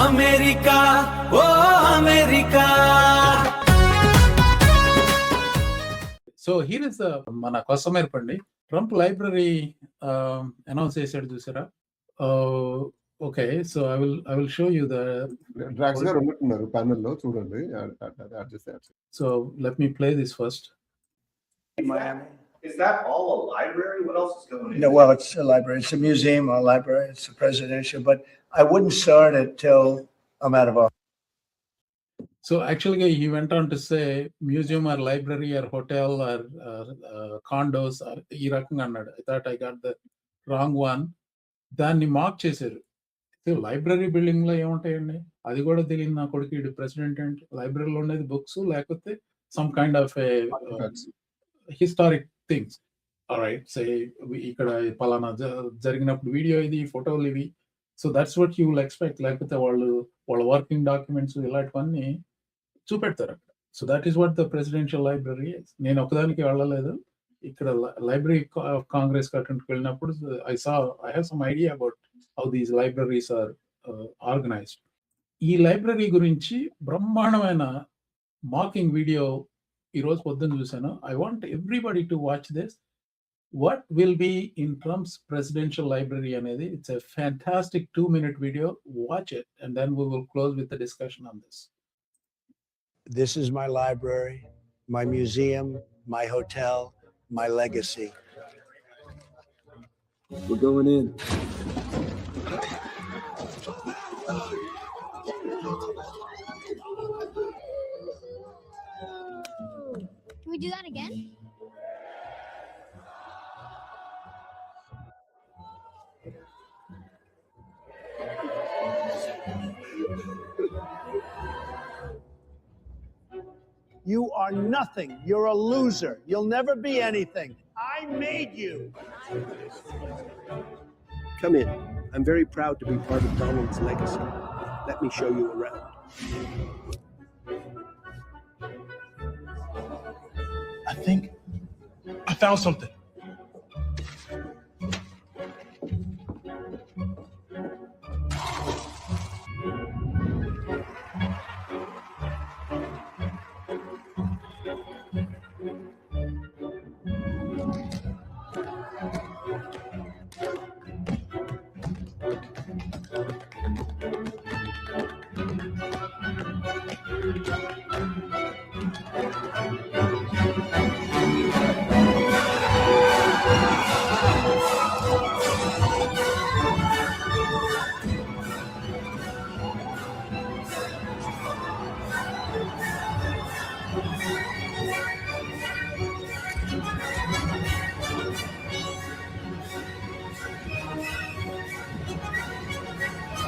America oh America. So here is మన customer పండి Trump library announce చేశాడు చూసారా. Okay, so I will show you the Drax గారు ఉన్నట్టున్నారు ప్యానెల్ లో, చూడండి. So let me play this first. Miami. Is that all a library? What else is going on? No, well, it's a library. It's a museum, a library. It's a presidential, but I wouldn't start it till I'm out of office. So actually, he went on to say museum or library or hotel or condos or ఈ రకంగా అన్నాడు. I thought I got the wrong one. దాన్ని mark చేశారు. Library building లో ఏముంటాయండి, అది కూడా తెలియదు నా కొడుకు. ఇటు ప్రెసిడెంట్ అంటే లైబ్రరీలో ఉండేది బుక్స్, లేకపోతే some kind of historic things. Right, say ఇక్కడ పలానా జరిగినప్పుడు వీడియో ఇది, ఫోటోలు ఇవి. So that's what you will expect. లేకపోతే వాళ్ళ వర్కింగ్ డాక్యుమెంట్స్ ఇలాంటివన్నీ చూపెడతారు అక్కడ. So that is what the presidential library. నేను ఒకదానికి వెళ్ళలేదు, ఇక్కడ లైబ్రరీ ఆఫ్ కాంగ్రెస్ కట్టడానికి వెళ్ళినప్పుడు I have some idea about how these libraries are organised. ఈ లైబ్రరీ గురించి బ్రహ్మాండమైన మాకింగ్ వీడియో ఈరోజు పొద్దున్న చూశాను. I want everybody to watch this. What will be in Trump's presidential library అనేది. It's a fantastic 2-minute video. Watch it and then we will close with the discussion on this. This is my library, my museum, my hotel, my legacy. We're going in. Can we do that again? You are nothing. You're a loser. You'll never be anything. I made you. Come in. I'm very proud to be part of Donald's legacy. Let me show you around. I think I found something.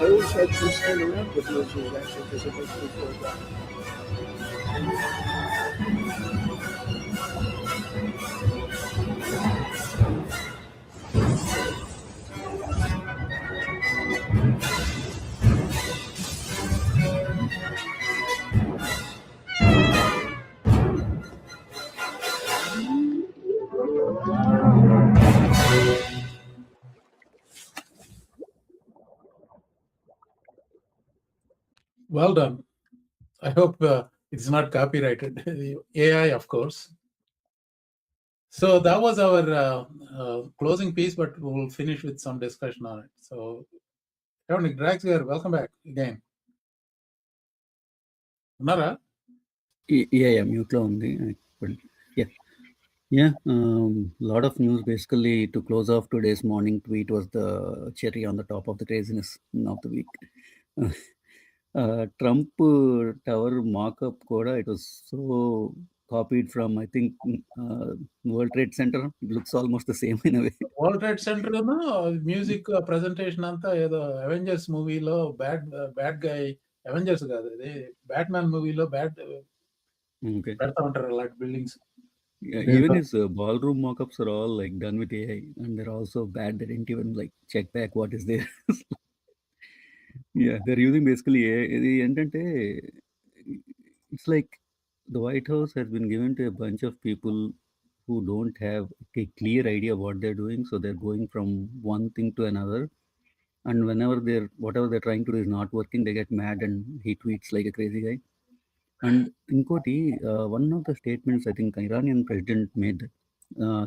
I always had some stand around with losers actually because it makes me feel bad. Well done. I hope it's not copyrighted. AI, of course. So that was our closing piece, but we'll finish with some discussion on it. So, Drax here, welcome back again. Nara? Yeah, mute lo undi. Yeah. Lot of news. Basically, to close off today's morning tweet was the cherry on the top of the craziness of the week. Trump tower mock-up kuda, it was so copied from, I think, World Trade Center. It looks almost the same in a way. World Trade Center music presentation anta edo Avengers movie lo bad guy, Avengers kaadu, ide Batman movie lo bad pedta untaru like buildings. Yeah, even his ballroom mock-ups are all like done with AI, and they're also bad. They didn't even like check back what is there. Yeah, they're using basically it's like the White House has been given to a bunch of people who don't have a clear idea what they're doing, so they're going from one thing to another, And whenever whatever they're trying to do is not working, they get mad and he tweets like a crazy guy. And inkoti, one of the statements I think Iranian president made,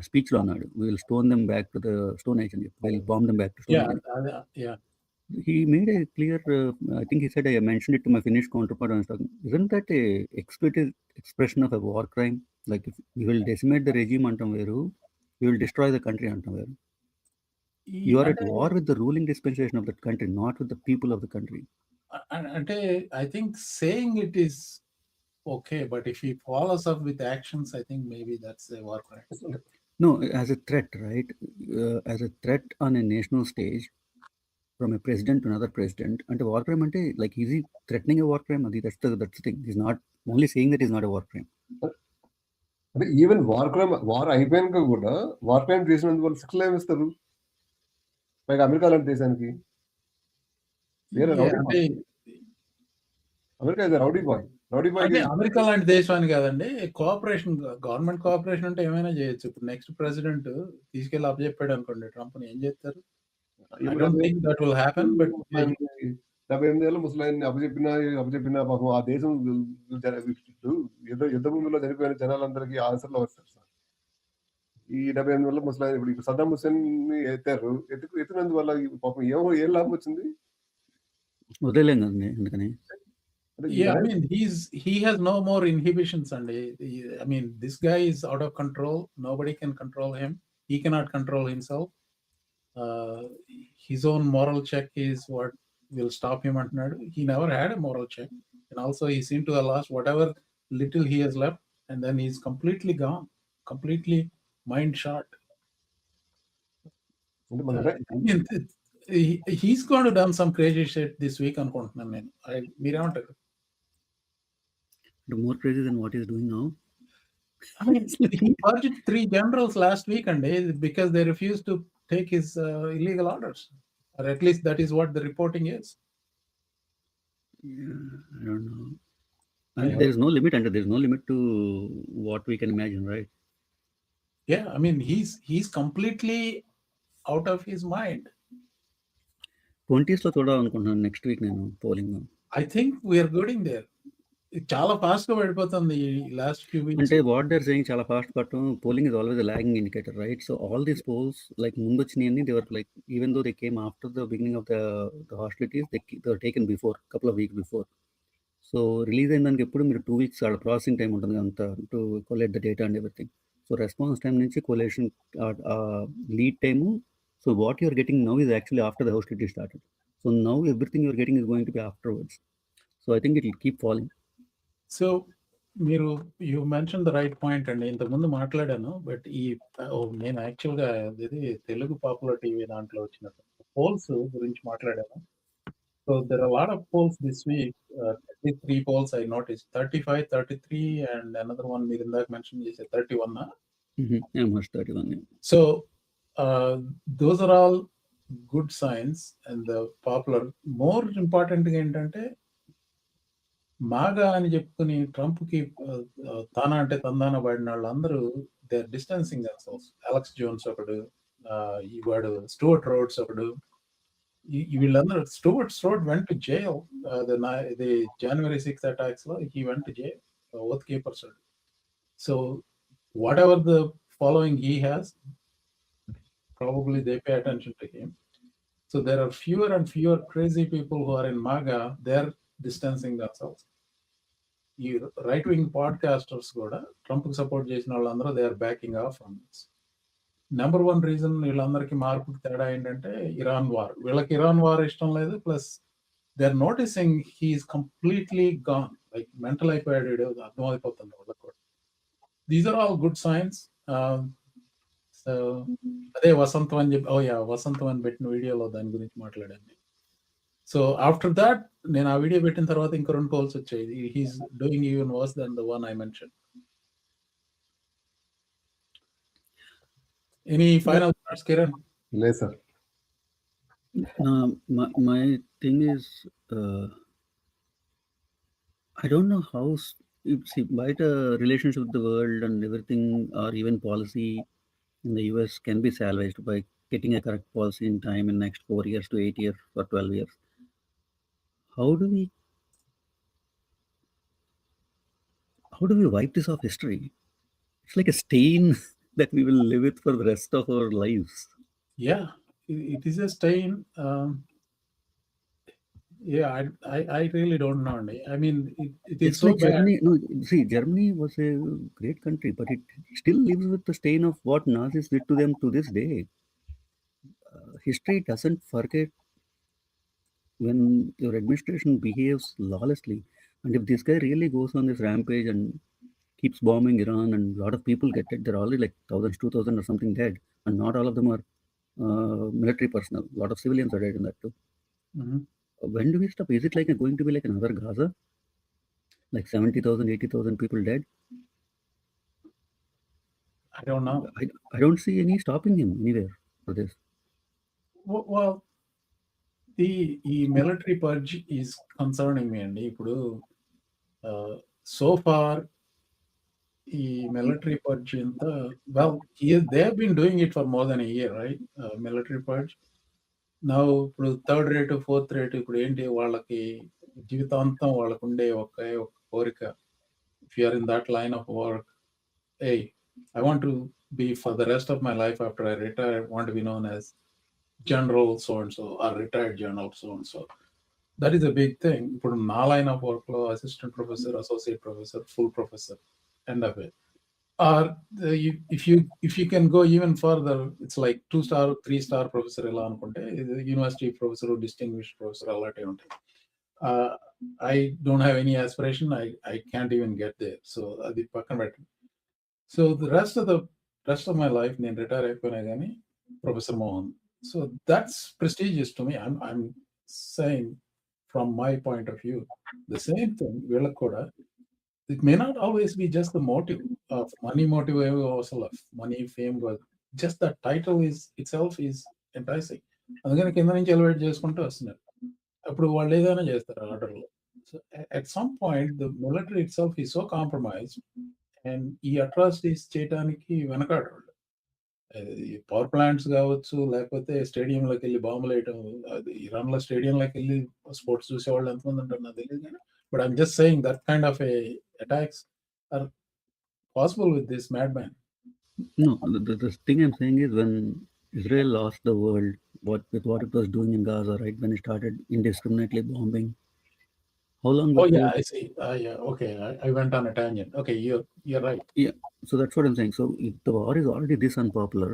speech lo annadu, we will stone them back to the Stone Age and we'll bomb them back to Stone Age. Yeah. He made a clear, I think he said, I mentioned it to my Finnish counterpart. I was talking, isn't that a explicit expression of a war crime? Like, if we will decimate the regime antam veru, we will destroy the country antam veru. You are at war with the ruling dispensation of that country, not with the people of the country. అంటే I think saying it is okay, but if he follows up with actions, I think maybe that's a war crime. No, as a threat, right? As a threat on a national stage from a president to another president, and a war crime, like, is he threatening a war crime? That's the thing. He's not only saying that he's not a war crime. అంటే even war అయిపోయాక కూడా war crime చేసినందుకు వాళ్ళు శిక్షలు ఏమిస్తారు? పైగా America లాంటి దేశానికి. America is rowdy boy. America లాంటి దేశాన్ని కాదండి, కోఆపరేషన్, గవర్నమెంట్ కోఆపరేషన్ అంటే ఏమైనా చేయొచ్చు. ఇప్పుడు నెక్స్ట్ ప్రెసిడెంట్ తీసుకెళ్లి అప్పచెప్పాడు అనుకోండి ట్రంప్, ఏం చేస్తారు? I don't think that will happen, but 78 ఏళ్ళ ముసలాయన్ని అప్పచెప్పిన పాపం ఆ దేశం ఏదో యుద్ధ భూమిలో చనిపోయిన జనాలందరికీ ఆన్సర్లు వస్తారు సార్. ఈ 78 ఏళ్ళ ముసలాయన ఇప్పుడు సద్దాం హుస్సేన్ ని ఎత్తారు. ఎత్తినందువల్ల పాపం ఏం లాభం వచ్చింది? వదిలేం కదండి అందుకని. Yeah, I mean, he has no more inhibitions, and I mean, this guy is out of control. Nobody can control him. He cannot control himself. His own moral check is what will stop him. He never had a moral check, and also he seemed to have lost whatever little he has left, and then he's completely gone, completely mind shot. He's going to done some crazy shit this week అనుకుంటున్నాను నేను. మీరేమంటారు? More crazy than what he's doing now. I mean, he purged 3 generals last week, and because they refused to take his illegal orders, or at least that is what the reporting is. Yeah, I don't know. And there is no limit, and there is no limit to what we can imagine, right? Yeah, I mean, he's completely out of his mind. 20s లో చూడాలనుకుంటున్నాను next week నేను polling. I think we are getting there. చాలా fast గా పడిపోతుంది last few weeks. అంటే what they are saying చాలా fast పడటం, polling is always lagging indicator, right? So all these polls like ముందు వచ్చినాయన్ని they were like, even though they came after the beginning of the hostilities, they were taken before, couple of weeks before. So release అయిన దానికి ఎప్పుడు మీరు 2 weeks అక్కడ processing time ఉంటుంది అంతా to collect the data and everything. So response time నుంచి collation lead time. So what you're getting now is actually after the hostility started. So now everything you're getting is going to be afterwards. So I think it will keep following. So you mention the right point అండి. ఇంతకుముందు మాట్లాడాను, but నేను యాక్చువల్గా ఇది Telugu popular TV దాంట్లో వచ్చిన polls గురించి మాట్లాడాను. So there are lot of polls this week. 33 polls I notice, 35, 33 and another one మీరు ఇందాక మెన్షన్ చేసే 31. So those are all good signs and the popular. More ఇంపార్టెంట్గా ఏంటంటే మాగా అని చెప్పుకుని ట్రంప్కి తానా అంటే తందాన పడిన వాళ్ళందరూ they are distancing themselves. Alex Jones ఒకడు, వాడు స్టూవర్ట్ రోడ్స్ ఒకడు, వీళ్ళందరూ. Stuart went to jail the January 6th attacks లో he went to jail, oath keepers. So whatever the following he has, probably they pay attention to him. So there are fewer and fewer crazy people who are in MAGA. They're distancing themselves. ఈ right wing podcasters కూడా ట్రంప్కి support చేసిన వాళ్ళందరూ they are backing off from this. Number 1 reason వీళ్ళందరికీ మార్పుకి తేడా ఏంటంటే Iran war. వీళ్ళకి ఇరాన్ వార్ ఇష్టం లేదు, plus they are noticing he's completely gone, like mental అయిపోయాడు, అర్థమైపోతుంది వాళ్ళకి కూడా. These are all good signs. అదే వసంతం అని చెప్పి, వసంతం అని పెట్టిన వీడియోలో దాని గురించి మాట్లాడండి. సో ఆఫ్టర్ దాట్ నేను ఆ వీడియో పెట్టిన తర్వాత ఇంకో 2 పోల్స్ వచ్చాయి. He's doing even worse than the one I mention. Any final thoughts Kiran? లేదు sir. My thing is, I don't know how, see, by the relationship with the world and everything, or even policy in the US can be salvaged by getting a correct policy in time in next 4 years to 8 years or 12 years. How do we wipe this off history? It's like a stain that we will live with for the rest of our lives. Yeah, it is a stain. Yeah, I really don't know. I mean, it is It's so like bad. Germany. No, see, Germany was a great country, but it still lives with the stain of what Nazis did to them to this day. History doesn't forget when your administration behaves lawlessly. And if this guy really goes on this rampage and keeps bombing Iran and a lot of people get it, there are already like thousands, 2,000 or something dead. And not all of them are military personnel. A lot of civilians are dead in that too. Mhm. When do we stop? Is it like going to be like another Gaza? Like 70,000, 80,000 people dead? I don't know. I don't see any stopping him anywhere for this. Well, ఈ military purge is concerning me అండి. ఇప్పుడు so far ఈ military purge ఇంత they have been doing it for more than a year, right? Military purge now ఇప్పుడు third rate, fourth rate ఇప్పుడు ఏంటి వాళ్ళకి జీవితాంతం వాళ్ళకు ఉండే ఒక కోరిక. If you are in that line of work, hey, I want to be for the rest of my life after I retire, I want to be known as General so and so or retired General so and so. That is a big thing. Put na line of work law, assistant professor, associate professor, full professor, end of it. Or if you can go even further, it's like 2-star, 3-star professor ela anukunte, university professor or distinguished professor alate unte. I don't have any aspiration. I can't even get there. So adi pakkan pettu. So the rest of my life, నేను retire అయిపోయినా కానీ professor Mohan. So that's prestigious to me. I'm saying from my point of view, the same thing. వీళ్ళకి కూడా it may not always be just the motive of money motive అవసరం, money, fame, just the title is itself is enticing. అందుకని కింద నుంచి elevate చేసుకుంటూ వస్తున్నారు. అప్పుడు వాళ్ళు ఏదైనా చేస్తారు ఆర్డర్లో. So at some point the military itself is so compromised and ఈ అట్రాసిటీస్ చేయడానికి వెనకాడరు. ఈ పవర్ ప్లాంట్స్ కావచ్చు, లేకపోతే స్టేడియంలోకి వెళ్ళి బాంబులు వేయటం. అది ఇరాన్లో స్టేడియంలోకి వెళ్ళి స్పోర్ట్స్ చూసేవాళ్ళు ఎంతమంది ఉంటారు నాకు తెలియదు కానీ, but I'm just saying that kind of attacks are possible with this mad man. No, the thing I'm saying is when Israel lost the world, what it was doing in Gaza, right? When it started indiscriminately bombing, how long Oh before? yeah, I see. Yeah, okay, I went on a tangent. Okay, you're right. Yeah, so that's what I'm saying. So if the war is already this unpopular,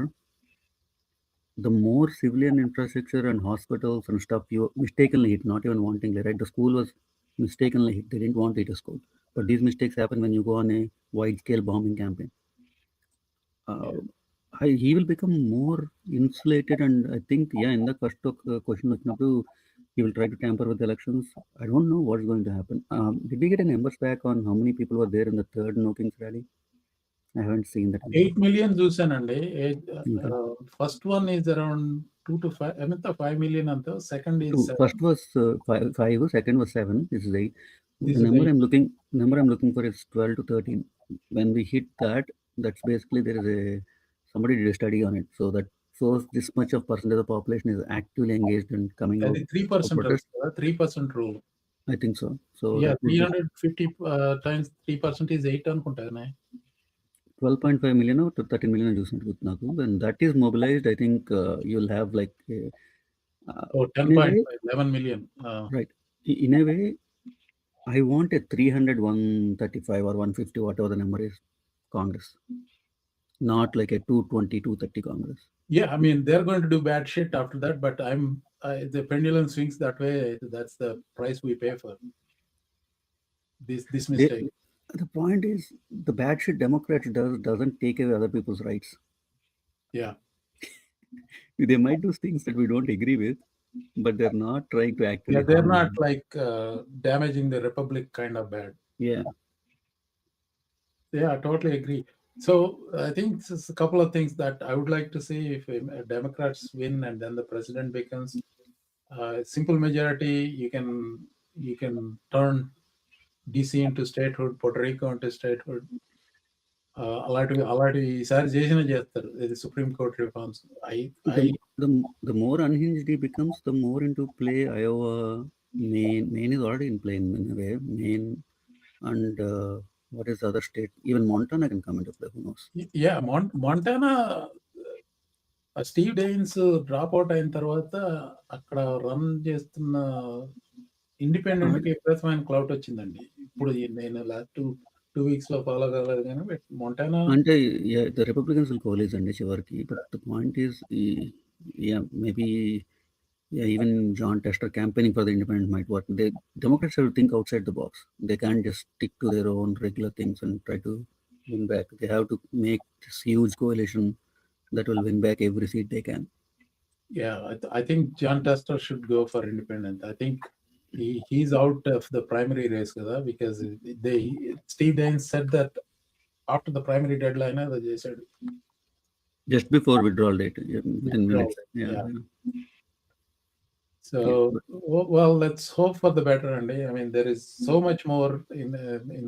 the more civilian infrastructure and hospitals and stuff you mistakenly hit, not even wantingly, right? The school was mistakenly hit. They didn't want to hit a school. But these mistakes happen when you go on a wide-scale bombing campaign. He will become more insulated, and I think, yeah, in the first question, he will try to tamper with the elections. I don't know what's going to happen. Did we get a numbers back on how many people were there in the third No Kings rally? I haven't seen that. 8 million చూసానండి. First one is around 2 to 5. I mean, 5 million అంత. Second is First was 5, second was 7. This is 8. This The is number 8. I'm looking for is 12 to 13. When we hit that, that's basically there is somebody did a study on it. So that shows this much of percentage of the population is actively engaged in coming out. అది 3% protest. కదా, 3% rule. I think so. So Yeah, that would be 350 times 3% is 8 అనుకుంటానే. 12.5 million or 13 million చూసినట్టు నాకు. When that is mobilized, I think you'll have like 10.5, 11 million. Right. In a way, I want a 300, 135 or 150, whatever the number is, Congress. Not like a 220, 230 Congress. Yeah, I mean, they're going to do bad shit after that, but the pendulum swings that way. That's the price we pay for this mistake. The point is, the bad shit Democrats doesn't take away other people's rights. Yeah. They might do things that we don't agree with, but they're not trying to actually. Yeah, they're not like damaging the republic kind of bad. Yeah. Yeah, I totally agree. So I think there's a couple of things that I would like to see if Democrats win and then the president becomes simple majority. You can turn DC into statehood, Puerto Rico into statehood. అలాంటివి ఈసారి చేస్తారు. ఇది supreme court reforms. The more unhinged he becomes, the more into play Iowa. Maine is already in play in a way. Maine and what is the other state? Even Montana can come into play. Who knows? Yeah, Montana. Steve Daines drop out అయిన తర్వాత అక్కడ run చేస్తున్న independent కి విపరీతమైన clout వచ్చిందండి. ఇప్పుడు నేను last 2 weeks లో ఫాలో కాలేదు కానీ మొంటానా అంటే the Republicans will coalesce and చివరికి. But the point is, maybe even John Tester campaigning for the independent might work. The Democrats have to think outside the box. They can't just stick to their own regular things and try to win back. They have to make this huge coalition that will win back every seat they can. Yeah, I think John Tester should go for independent. I think he's out of the primary race kada, because Steve Daines said that after the primary deadline, they said just before withdrawal date, within minutes. Yeah. So, well, let's hope for the better, Andy. I mean, there is so much more in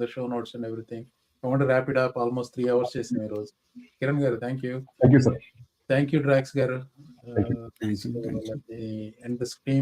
the show notes and everything. I want to wrap it up. Almost 3 hours chasing Rose. Kiran garu, thank you. Thank you, sir. Thank you, Drax garu. Thank you. Let me end the screen.